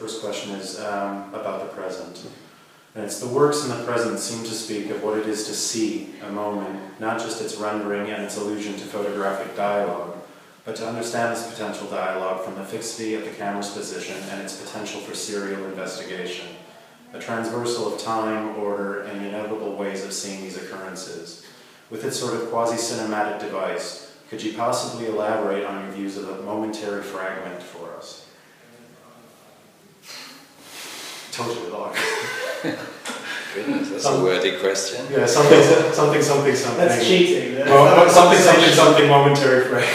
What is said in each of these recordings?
First question is about the present. And it's the works in the present seem to speak of what it is to see a moment, not just its rendering and its allusion to photographic dialogue, but to understand this potential dialogue from the fixity of the camera's position and its potential for serial investigation, a transversal of time, order, and the inevitable ways of seeing these occurrences. With its sort of quasi-cinematic device, could you possibly elaborate on your views of a momentary fragment for us? Totally long. Goodness, that's a wordy question. Yeah, something. That's cheating. Well, something momentary fragment.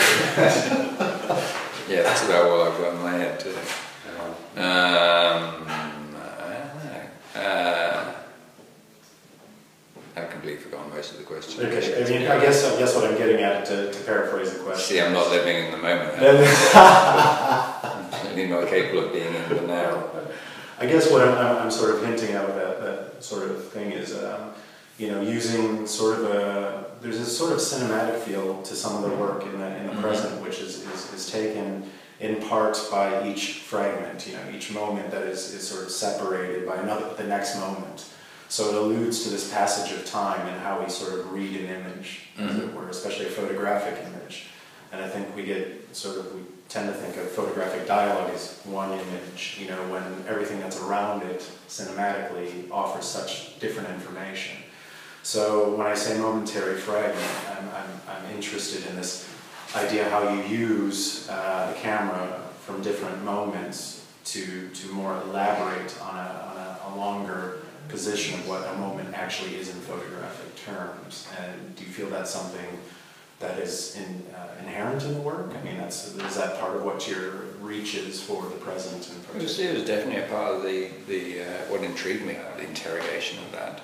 Yeah, that's about what I've got in my head too. I've completely forgotten most of the question. Okay, I mean, I guess what I'm getting at, to paraphrase the question. See, I'm not living in the moment. I'm certainly not capable of being in the now. I guess what I'm sort of hinting at with that sort of thing is, using sort of there's a sort of cinematic feel to some of the work in the present, which is taken in part by each fragment, each moment that is sort of separated by the next moment. So it alludes to this passage of time and how we sort of read an image, as it were, especially a photographic image. And I think we tend to think of photographic dialogue as one image, when everything that's around it cinematically offers such different information. So when I say momentary fragment, I'm interested in this idea how you use the camera from different moments to more elaborate on a longer position of what a moment actually is in photographic terms. And do you feel that's something that is inherent in the work? I mean, is that part of what your reach is for the present? It was definitely a part of the what intrigued me, the interrogation of that.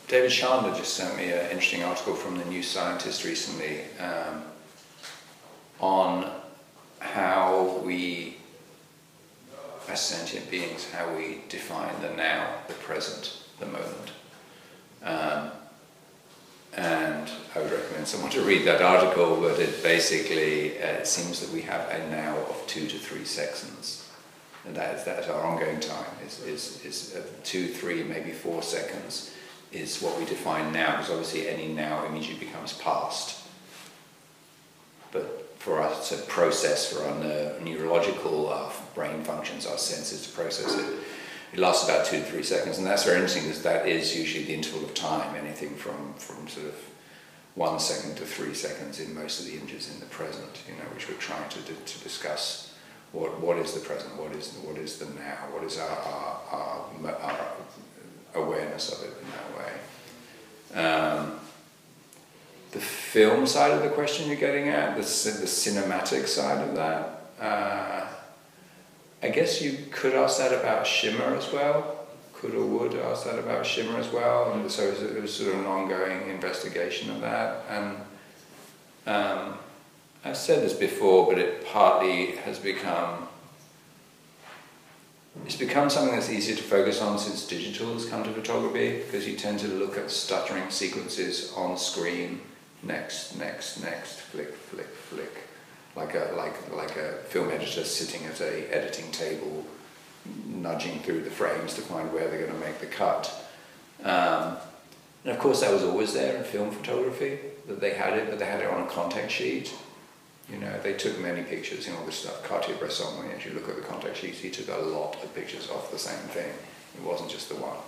David Chandler just sent me an interesting article from the New Scientist recently on how we, as sentient beings, how we define the now, the present, the moment. And I would recommend someone to read that article, but it basically it seems that we have a now of 2 to 3 seconds, and that is our ongoing time. Is 2, 3, maybe 4 seconds is what we define now, because obviously any now immediately becomes past. But for us to process, for our neurological brain functions, our senses to process it, it lasts about 2 to 3 seconds, and that's very interesting because that is usually the interval of time, anything from sort of 1 second to 3 seconds in most of the images in the present, which we're trying to discuss. What is the present? What is the now? What is our awareness of it in that way? The film side of the question you're getting at, the cinematic side of that. I guess you could ask that about shimmer as well. Could or would ask that about shimmer as well. And so it was sort of an ongoing investigation of that. And I've said this before, but it partly has become something that's easier to focus on since digital has come to photography, because you tend to look at stuttering sequences on screen, next, flick, flick, flick. Like a film editor sitting at a editing table, nudging through the frames to find where they're going to make the cut. And of course that was always there in film photography, that they had it, but they had it on a contact sheet. They took many pictures, all this stuff. Cartier-Bresson, when you actually look at the contact sheets, he took a lot of pictures off the same thing. It wasn't just the one.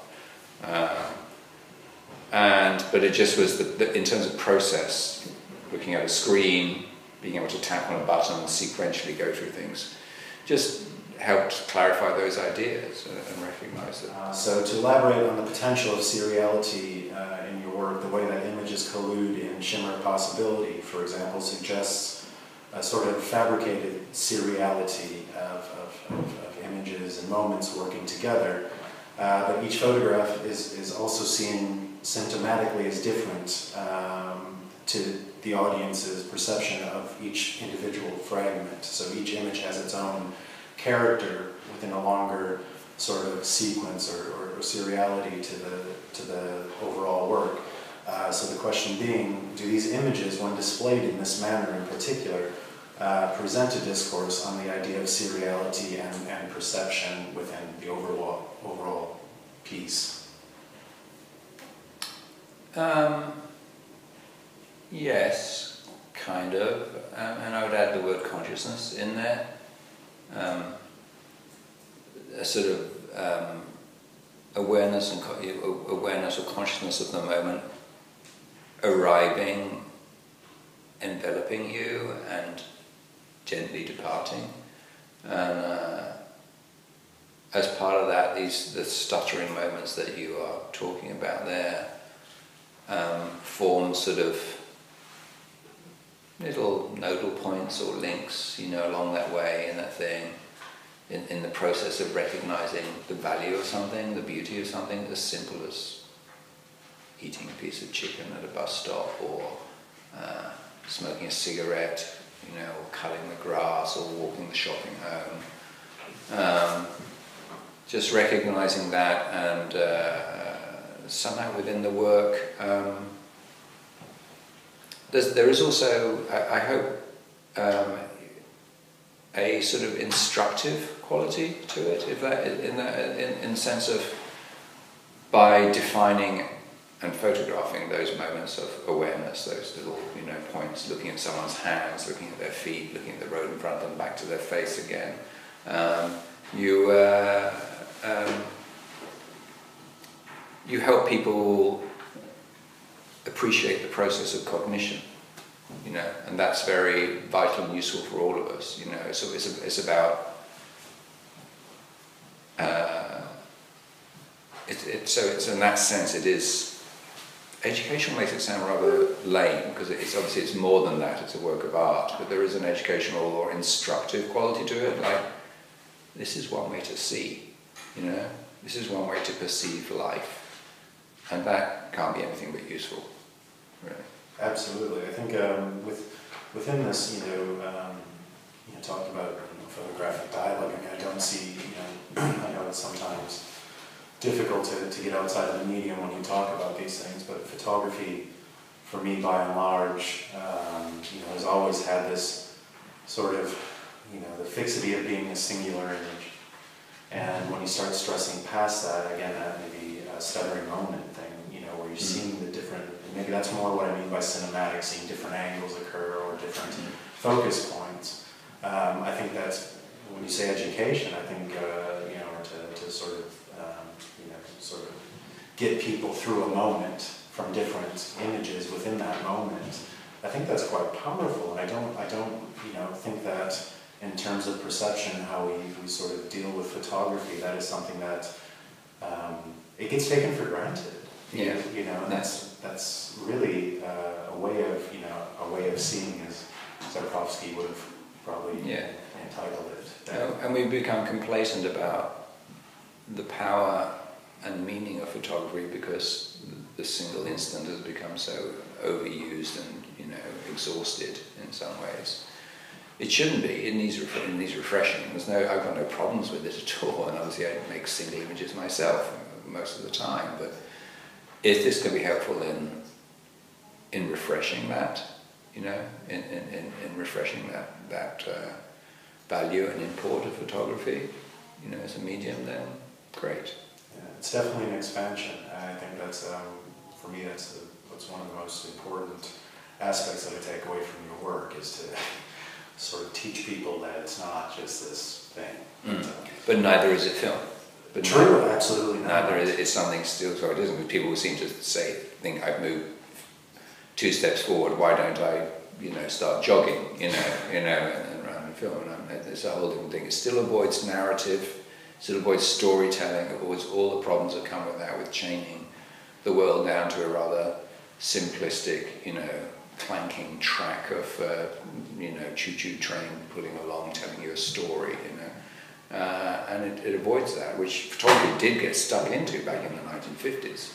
But it just was, in terms of process, looking at a screen, being able to tap on a button and sequentially go through things, just helped clarify those ideas and recognize them. So to elaborate on the potential of seriality in your work, the way that images collude in shimmer possibility, for example, suggests a sort of fabricated seriality of images and moments working together. But each photograph is also seen symptomatically as different to the audience's perception of each individual fragment. So each image has its own character within a longer sort of sequence or seriality to the overall work. So the question being, do these images, when displayed in this manner in particular, present a discourse on the idea of seriality and perception within the overall piece? Yes, kind of, and I would add the word consciousness in there. A sort of awareness or consciousness of the moment arriving, enveloping you, and gently departing. And as part of that, the stuttering moments that you are talking about there form sort of little nodal points or links, along that way in that thing, in the process of recognizing the value of something, the beauty of something, as simple as eating a piece of chicken at a bus stop, or smoking a cigarette, or cutting the grass, or walking the shopping home. Just recognizing that, and somehow within the work, there is also, I hope, a sort of instructive quality to it, if that, in the sense of, by defining and photographing those moments of awareness, those little points, looking at someone's hands, looking at their feet, looking at the road in front of them, back to their face again, you help people appreciate the process of cognition, and that's very vital and useful for all of us. So it's about it's in that sense it is. Educational makes it sound rather lame, because it's more than that. It's a work of art, but there is an educational or instructive quality to it. Like, this is one way to see, this is one way to perceive life, and that can't be anything but useful, really. Absolutely. I think within this, talking about photographic dialogue, I don't see, I know it's sometimes difficult to get outside of the medium when you talk about these things, but photography, for me, by and large, has always had this sort of, the fixity of being a singular image. And when you start stressing past that, again, that maybe a stuttering moment thing, where you're seeing the different, maybe that's more what I mean by cinematic, seeing different angles occur or different focus points. I think that's, when you say education, I think, to sort of, sort of get people through a moment from different images within that moment, I think that's quite powerful. And I don't think that in terms of perception, how we sort of deal with photography, that is something that it gets taken for granted. Yeah. And that's really a way of seeing, as Zarkovsky would have probably entitled it. And we've become complacent about the power and meaning of photography because the single instant has become so overused and exhausted in some ways. It shouldn't be. It needs refreshing. I've got no problems with it at all, and obviously I make single images myself most of the time. But if this can be helpful in refreshing that, in refreshing that value and import of photography, as a medium, then great. Yeah, it's definitely an expansion. I think that's, for me, that's one of the most important aspects that I take away from your work, is to sort of teach people that it's not just this thing. But neither is it film. But true, absolutely not. Neither is it something still, so it isn't, because people seem to think I've moved 2 steps forward, why don't I, start jogging, and run and film, and it's a whole different thing. It still avoids narrative, still avoids storytelling, it avoids all the problems that come with that, with chaining the world down to a rather simplistic, clanking track of, choo-choo train pulling along, telling you a story, and it avoids that, which photography did get stuck into back in the 1950s,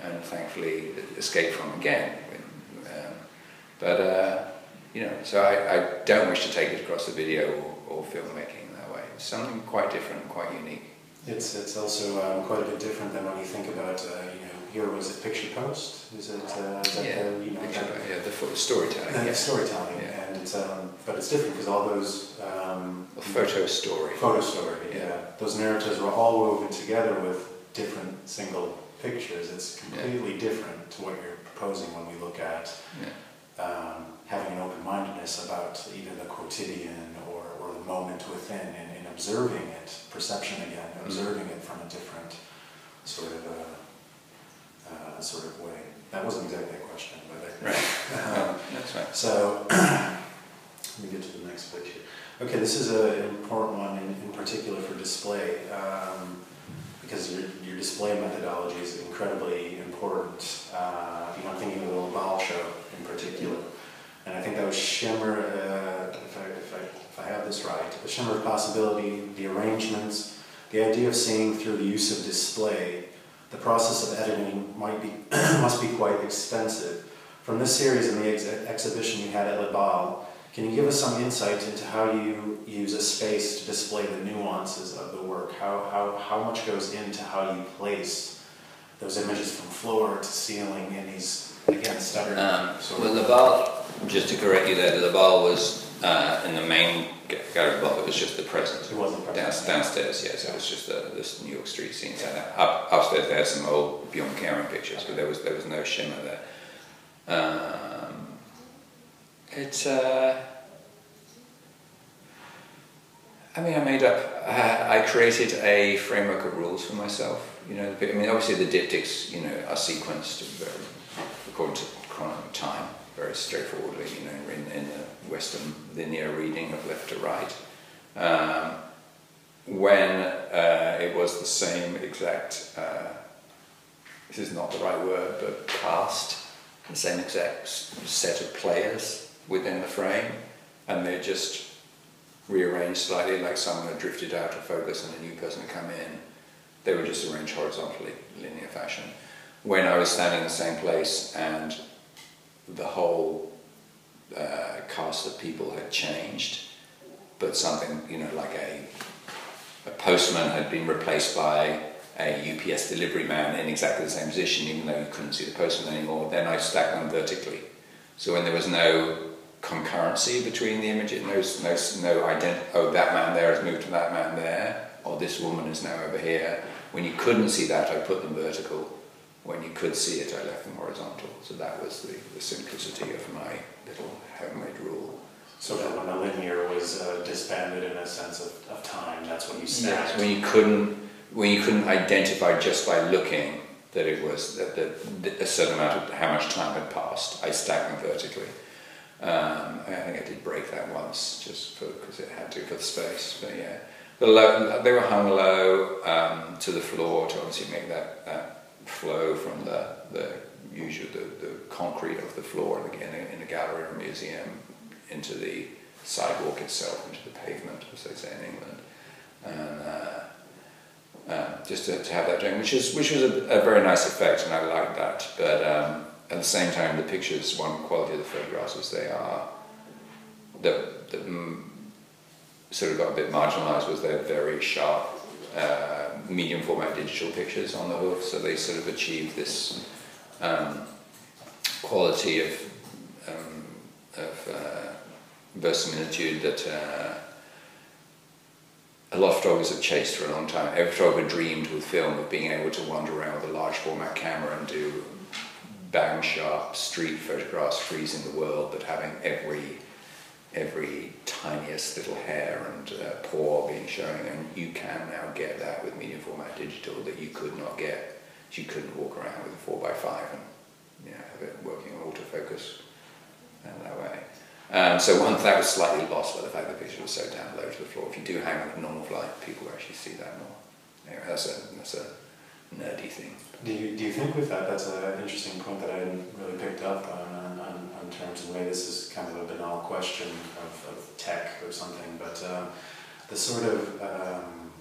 and thankfully escaped from again. So I don't wish to take it across the video or filmmaking in that way. It's something quite different and quite unique. It's also quite a bit different than when you think about, here was it picture post? Is it? Is that the storytelling. Storytelling, yeah. And it's but it's different because all those photo story. Photo story, yeah. Those narratives were all woven together with different single pictures. It's completely different to what you're proposing when we look at having an open-mindedness about either the quotidian or the moment within, and observing it, perception again, observing it from a different sort of way. That wasn't exactly a question, but that's right. So let me get to the next picture. Okay, this is an important one in particular for display, because your display methodology is incredibly important. I'm thinking of the Laval show in particular, and I think that was shimmer. If I have this right, the shimmer of possibility, the arrangements, the idea of seeing through the use of display. The process of editing must be quite extensive. From this series and the exhibition you had at Laval, can you give us some insight into how you use a space to display the nuances of the work? How much goes into how you place those images from floor to ceiling in these, again, stuttered Well, Laval, just to correct you there, Laval was in the main gallery block, it was just the present. It wasn't present. Downstairs, yes, it was just this New York street scene. So upstairs there are some old Bjorn Karen pictures, but there was no shimmer there. I created a framework of rules for myself. Obviously the diptychs, are sequenced according to chronological time, very straightforwardly, in the Western linear reading of left to right. When it was the same exact, this is not the right word, but cast, the same exact set of players within the frame, and they just rearranged slightly, like someone had drifted out of focus and a new person had come in. They were just arranged horizontally, linear fashion. When I was standing in the same place and the whole cast of people had changed, but something, like a postman had been replaced by a UPS delivery man in exactly the same position, even though you couldn't see the postman anymore, then I stacked them vertically. So when there was no concurrency between the images, that man there has moved to that man there, or this woman is now over here. When you couldn't see that, I put them vertical. When you could see it, I left them horizontal. So that was the simplicity of my little homemade rule. So that when the linear was disbanded in a sense of time, that's when you snapped. Yes, when you couldn't identify just by looking that it was that a certain amount of how much time had passed, I stacked them vertically. I think I did break that once, just because it had to for the space. But yeah, they were hung low to the floor to obviously make that flow from the concrete of the floor in a gallery or a museum into the sidewalk itself, into the pavement, as they say in England, and just to have that doing, which was a very nice effect, and I liked that. But at the same time, the pictures, one quality of the photographs is they are sort of got a bit marginalised, was their very sharp medium format digital pictures on the hoof, so they sort of achieved this quality of verisimilitude that a lot of photographers have chased for a long time. Every photographer dreamed with film of being able to wander around with a large format camera and do bang sharp street photographs, freezing the world, but having every tiniest little hair and pore being showing, and you can now get that with medium format digital that you could not get. You couldn't walk around with a 4x5 and have it working on autofocus that way. So one that was slightly lost by the fact that the picture was so down low to the floor. If you do hang on a normal light, people actually see that more. Anyway, that's a nerdy thing. Do you think with that's an interesting point that I hadn't really picked up on terms of maybe this is kind of a banal question of tech or something, but the sort of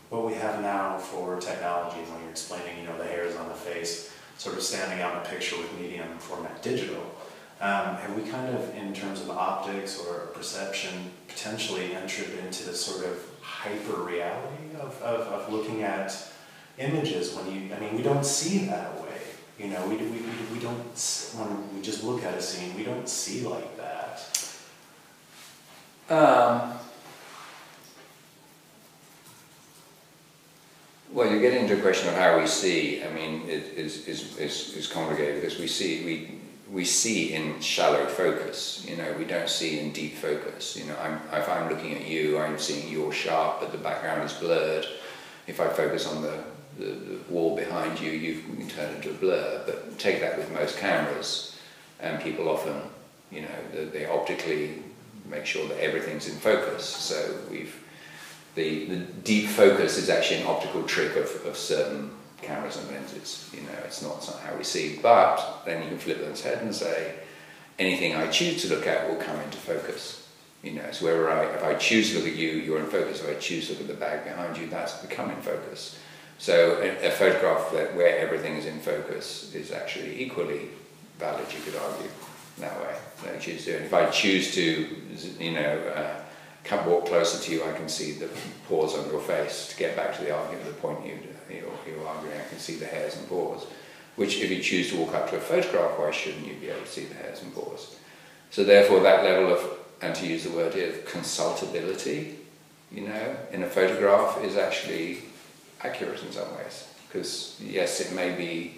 what we have now for technology when you're explaining, the hairs on the face, sort of standing out in a picture with medium format digital. Have we kind of, in terms of optics or perception, potentially entered into this sort of hyper reality of looking at images when we don't see that way You know, we don't, when we just look at a scene, we don't see like that. Well, you get into a question of how we see. I mean, it is complicated because we see in shallow focus. You know, we don't see in deep focus. You know, if I'm looking at you, I'm seeing you're sharp, but the background is blurred. If I focus on the wall behind you, you can turn into a blur. But take that with most cameras, and people often, you know, they optically make sure that everything's in focus. So the deep focus is actually an optical trick of certain cameras and lenses. You know, it's not how we see. But then you can flip it on its head and say, anything I choose to look at will come into focus. You know, so if I choose to look at you, you're in focus. If I choose to look at the bag behind you, that's become in focus. So a photograph where everything is in focus is actually equally valid, you could argue, that way. I choose to. And if I choose to, you know, walk closer to you, I can see the pores on your face. To get back to the argument, the point you're arguing, I can see the hairs and pores. Which, if you choose to walk up to a photograph, why shouldn't you be able to see the hairs and pores? So therefore, that level of, and to use the word here, consultability, you know, in a photograph is actually accurate in some ways. Because yes, it may be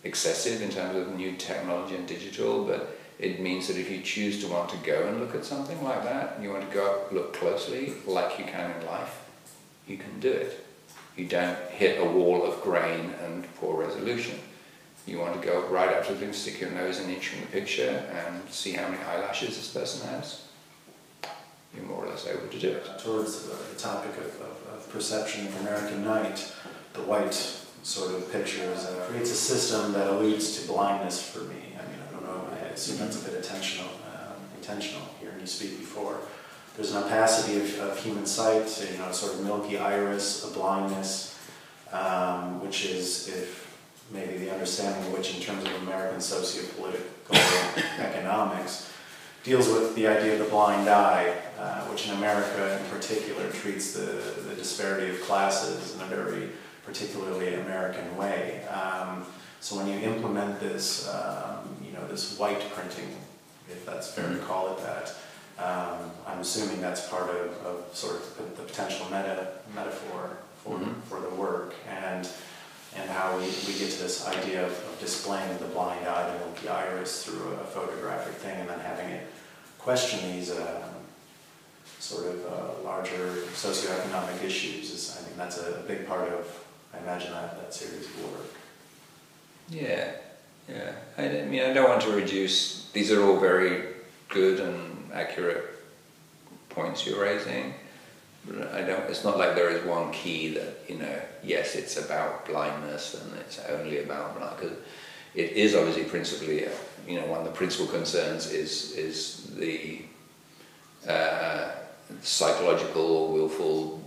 excessive in terms of new technology and digital, but it means that if you choose to want to go and look at something like that, and you want to go up, look closely, like you can in life, you can do it. You don't hit a wall of grain and poor resolution. You want to go right up to the thing, stick your nose an inch from the picture and see how many eyelashes this person has. You're more or less able to do it. Towards the topic of perception of American Night, the white sort of pictures creates a system that alludes to blindness for me. I mean, I don't know, I assume that's a bit intentional hearing you speak before. There's an opacity of human sight, you know, sort of milky iris, a blindness, which is, if maybe the understanding of which in terms of American socio-political economics, deals with the idea of the blind eye, which in America in particular treats the disparity of classes in a very particularly American way. So when you implement this, you know, this white printing, if that's fair to call it that, I'm assuming that's part of sort of the potential metaphor for the work, and how we get to this idea of displaying the blind eye, the milky iris, through a photographic thing, and then having it question these sort of larger socioeconomic issues. I mean, that's a big part of, I imagine, that series of work. Yeah. I mean, I don't want to reduce, these are all very good and accurate points you're raising, but it's not like there is one key that, you know, yes, it's about blindness and it's only about blindness, because it is obviously principally, you know, one of the principal concerns is the psychological or willful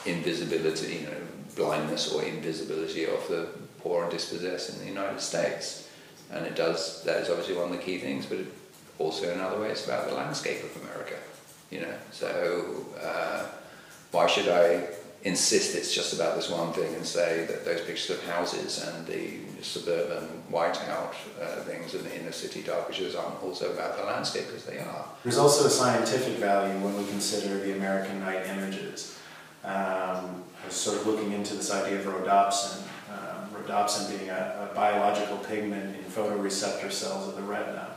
invisibility, you know, blindness or invisibility of the poor and dispossessed in the United States. And that is obviously one of the key things, but also in other ways about the landscape of America, you know. So why should I insist it's just about this one thing and say that those pictures of houses and the suburban whiteout things and the inner city dark pictures aren't also about the landscape, because they are. There's also a scientific value when we consider the American Night images. I was sort of looking into this idea of rhodopsin. Rhodopsin being a biological pigment in photoreceptor cells of the retina.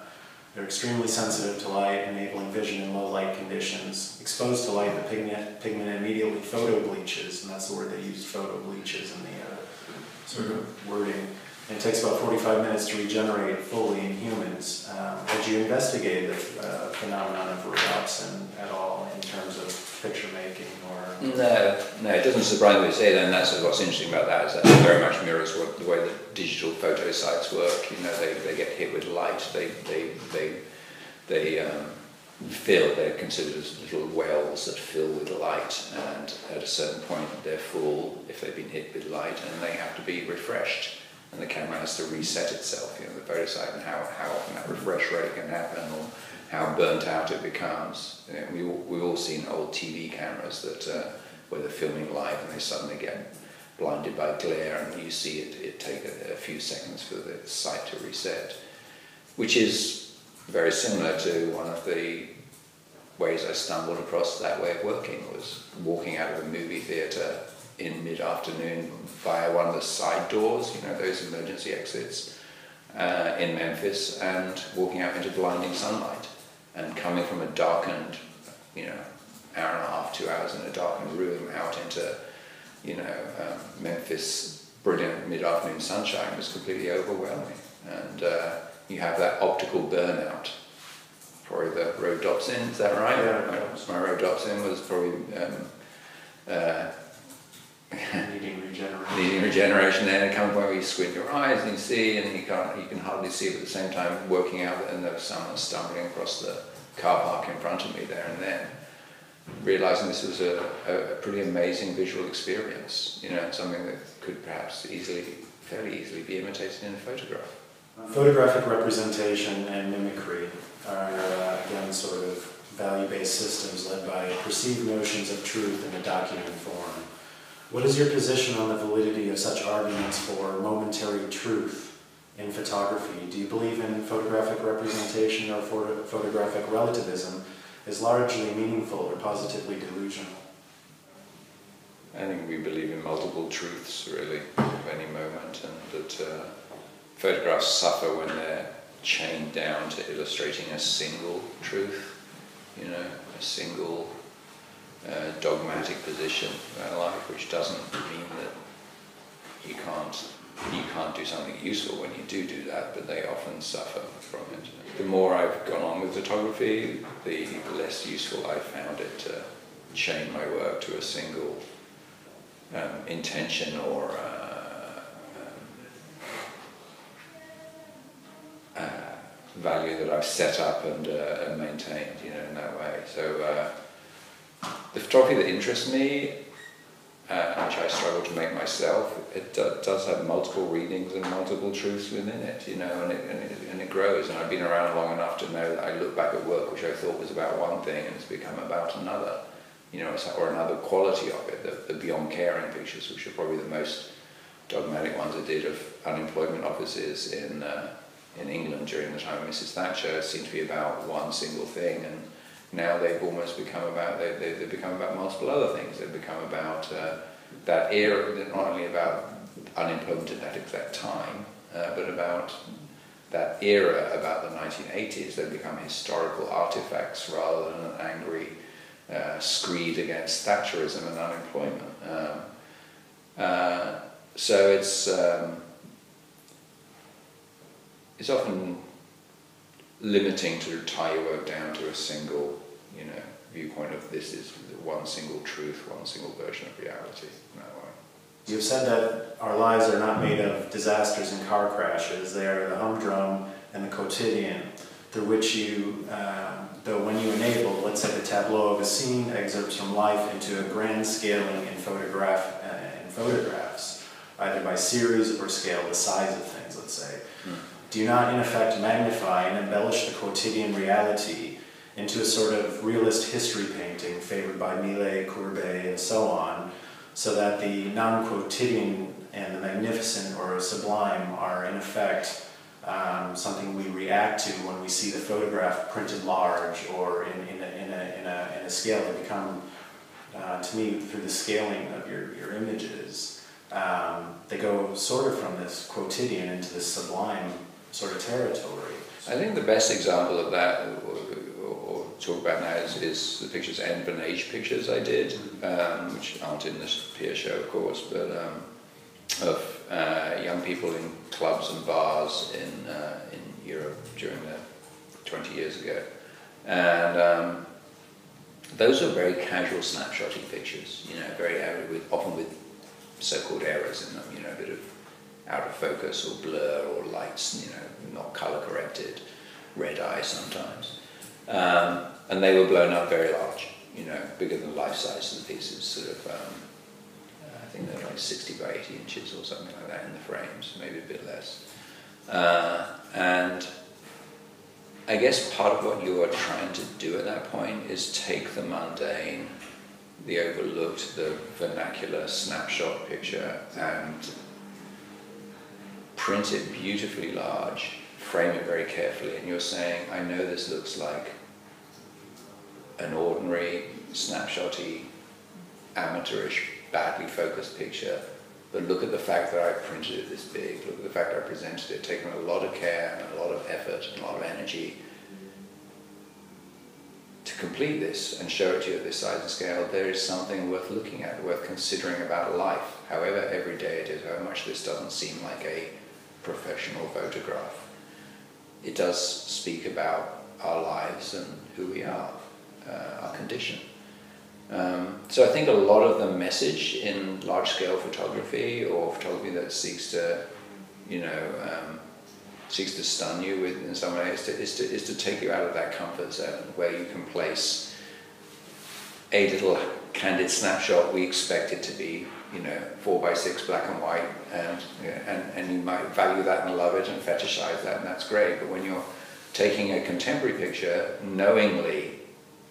They're extremely sensitive to light, enabling vision in low light conditions. Exposed to light, the pigment immediately photobleaches, and that's the word they use, photobleaches in the sort of wording. And it takes about 45 minutes to regenerate fully in humans. Had you investigated the phenomenon of rhodopsin at all in terms of picture making or? No, it doesn't surprise me to say that, and that's what's interesting about that, is that it very much mirrors the way that digital photo sites work. You know, they get hit with light, they fill, they're considered as little wells that fill with light, and at a certain point they're full if they've been hit with light, and they have to be refreshed. And the camera has to reset itself, you know, the photo site, and how often that refresh rate can happen, or how burnt out it becomes. You know, we've all seen old TV cameras that where they're filming live and they suddenly get blinded by glare, and you see it take a few seconds for the sight to reset, which is very similar to one of the ways I stumbled across that way of working, was walking out of a movie theatre in mid-afternoon via one of the side doors, you know, those emergency exits in Memphis, and walking out into blinding sunlight, and coming from a darkened, you know, hour and a half, 2 hours in a darkened room out into, you know, Memphis brilliant mid-afternoon sunshine was completely overwhelming. And you have that optical burnout. Probably the rhodopsin, is that right? Yeah. My rhodopsin was probably Needing regeneration. needing regeneration. Then it comes where you squint your eyes and you see, and you can hardly see, but at the same time working out, and there was someone stumbling across the car park in front of me there and then, realizing this was a pretty amazing visual experience, you know, something that could perhaps fairly easily be imitated in a photograph. Photographic representation and mimicry are, again, sort of value-based systems led by perceived notions of truth in a document form. What is your position on the validity of such arguments for momentary truth in photography? Do you believe in photographic representation, or photographic relativism is largely meaningful or positively delusional? I think we believe in multiple truths, really, of any moment, and that photographs suffer when they're chained down to illustrating a single truth, you know, a single dogmatic position about life, which doesn't mean that you can't do something useful when you do that, but they often suffer from it. The more I've gone on with photography, the less useful I found it to chain my work to a single intention or value that I've set up and maintained, you know, in that way. So the photography that interests me, which I struggle to make myself, it does have multiple readings and multiple truths within it, you know, and it grows. And I've been around long enough to know that I look back at work which I thought was about one thing and it's become about another, you know, or another quality of it. The beyond caring pictures, which are probably the most dogmatic ones I did of unemployment offices in England during the time of Mrs. Thatcher, seemed to be about one single thing, and now they've almost become about, they've become about multiple other things. They've become about that era, not only about unemployment at that exact time, but about that era, about the 1980s. They've become historical artifacts rather than an angry screed against Thatcherism and unemployment. So it's often limiting to tie your work down to a single, you know, viewpoint of this is one single truth, one single version of reality in that way. You've said that our lives are not made of disasters and car crashes. They are the humdrum and the quotidian through which you, though when you enable, let's say, the tableau of a scene, excerpts from life into a grand scaling in photographs, either by series or scale, the size of things, let's say. Do you not, in effect, magnify and embellish the quotidian reality into a sort of realist history painting favored by Millet, Courbet, and so on, so that the non-quotidian and the magnificent or sublime are, in effect, something we react to when we see the photograph printed large or in a scale that become, to me, through the scaling of your images, they go sort of from this quotidian into this sublime sort of territory. I think the best example of that, or talk about now, is the pictures, end of an age pictures I did, which aren't in this peer show, of course, but of young people in clubs and bars in Europe during 20 years ago. And those are very casual snapshotting pictures, you know, very often with so-called errors in them, you know, a bit of out of focus or blur or lights, you know, not color corrected, red eye sometimes. And they were blown up very large, you know, bigger than life size of the pieces, sort of, I think they're like 60 by 80 inches or something like that in the frames, maybe a bit less. And I guess part of what you are trying to do at that point is take the mundane the overlooked, the vernacular snapshot picture and print it beautifully large, frame it very carefully, and you're saying, I know this looks like an ordinary, snapshotty, amateurish, badly focused picture, but look at the fact that I printed it this big, look at the fact that I presented it, taken a lot of care and a lot of effort and a lot of energy to complete this and show it to you at this size and scale. There is something worth looking at, worth considering about life, however everyday it is, how much this doesn't seem like a professional photograph. It does speak about our lives and who we are, our condition. So I think a lot of the message in large-scale photography, or photography that seeks to, seeks to stun you with in some way, is to take you out of that comfort zone where you can place a little candid snapshot. We expect it to be, 4x6 black and white, and you might value that and love it and fetishize that, and that's great. But when you're taking a contemporary picture, knowingly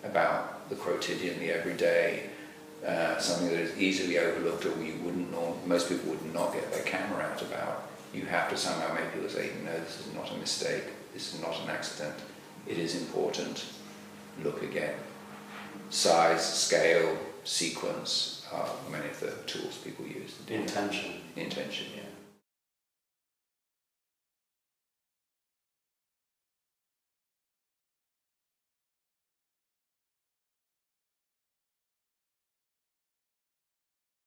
about the quotidian, the everyday, something that is easily overlooked or most people would not get their camera out about, you have to somehow make people say, no, this is not a mistake, this is not an accident, it is important, look again. Size, scale, sequence are many of the tools people use. Intention. Intention, yeah.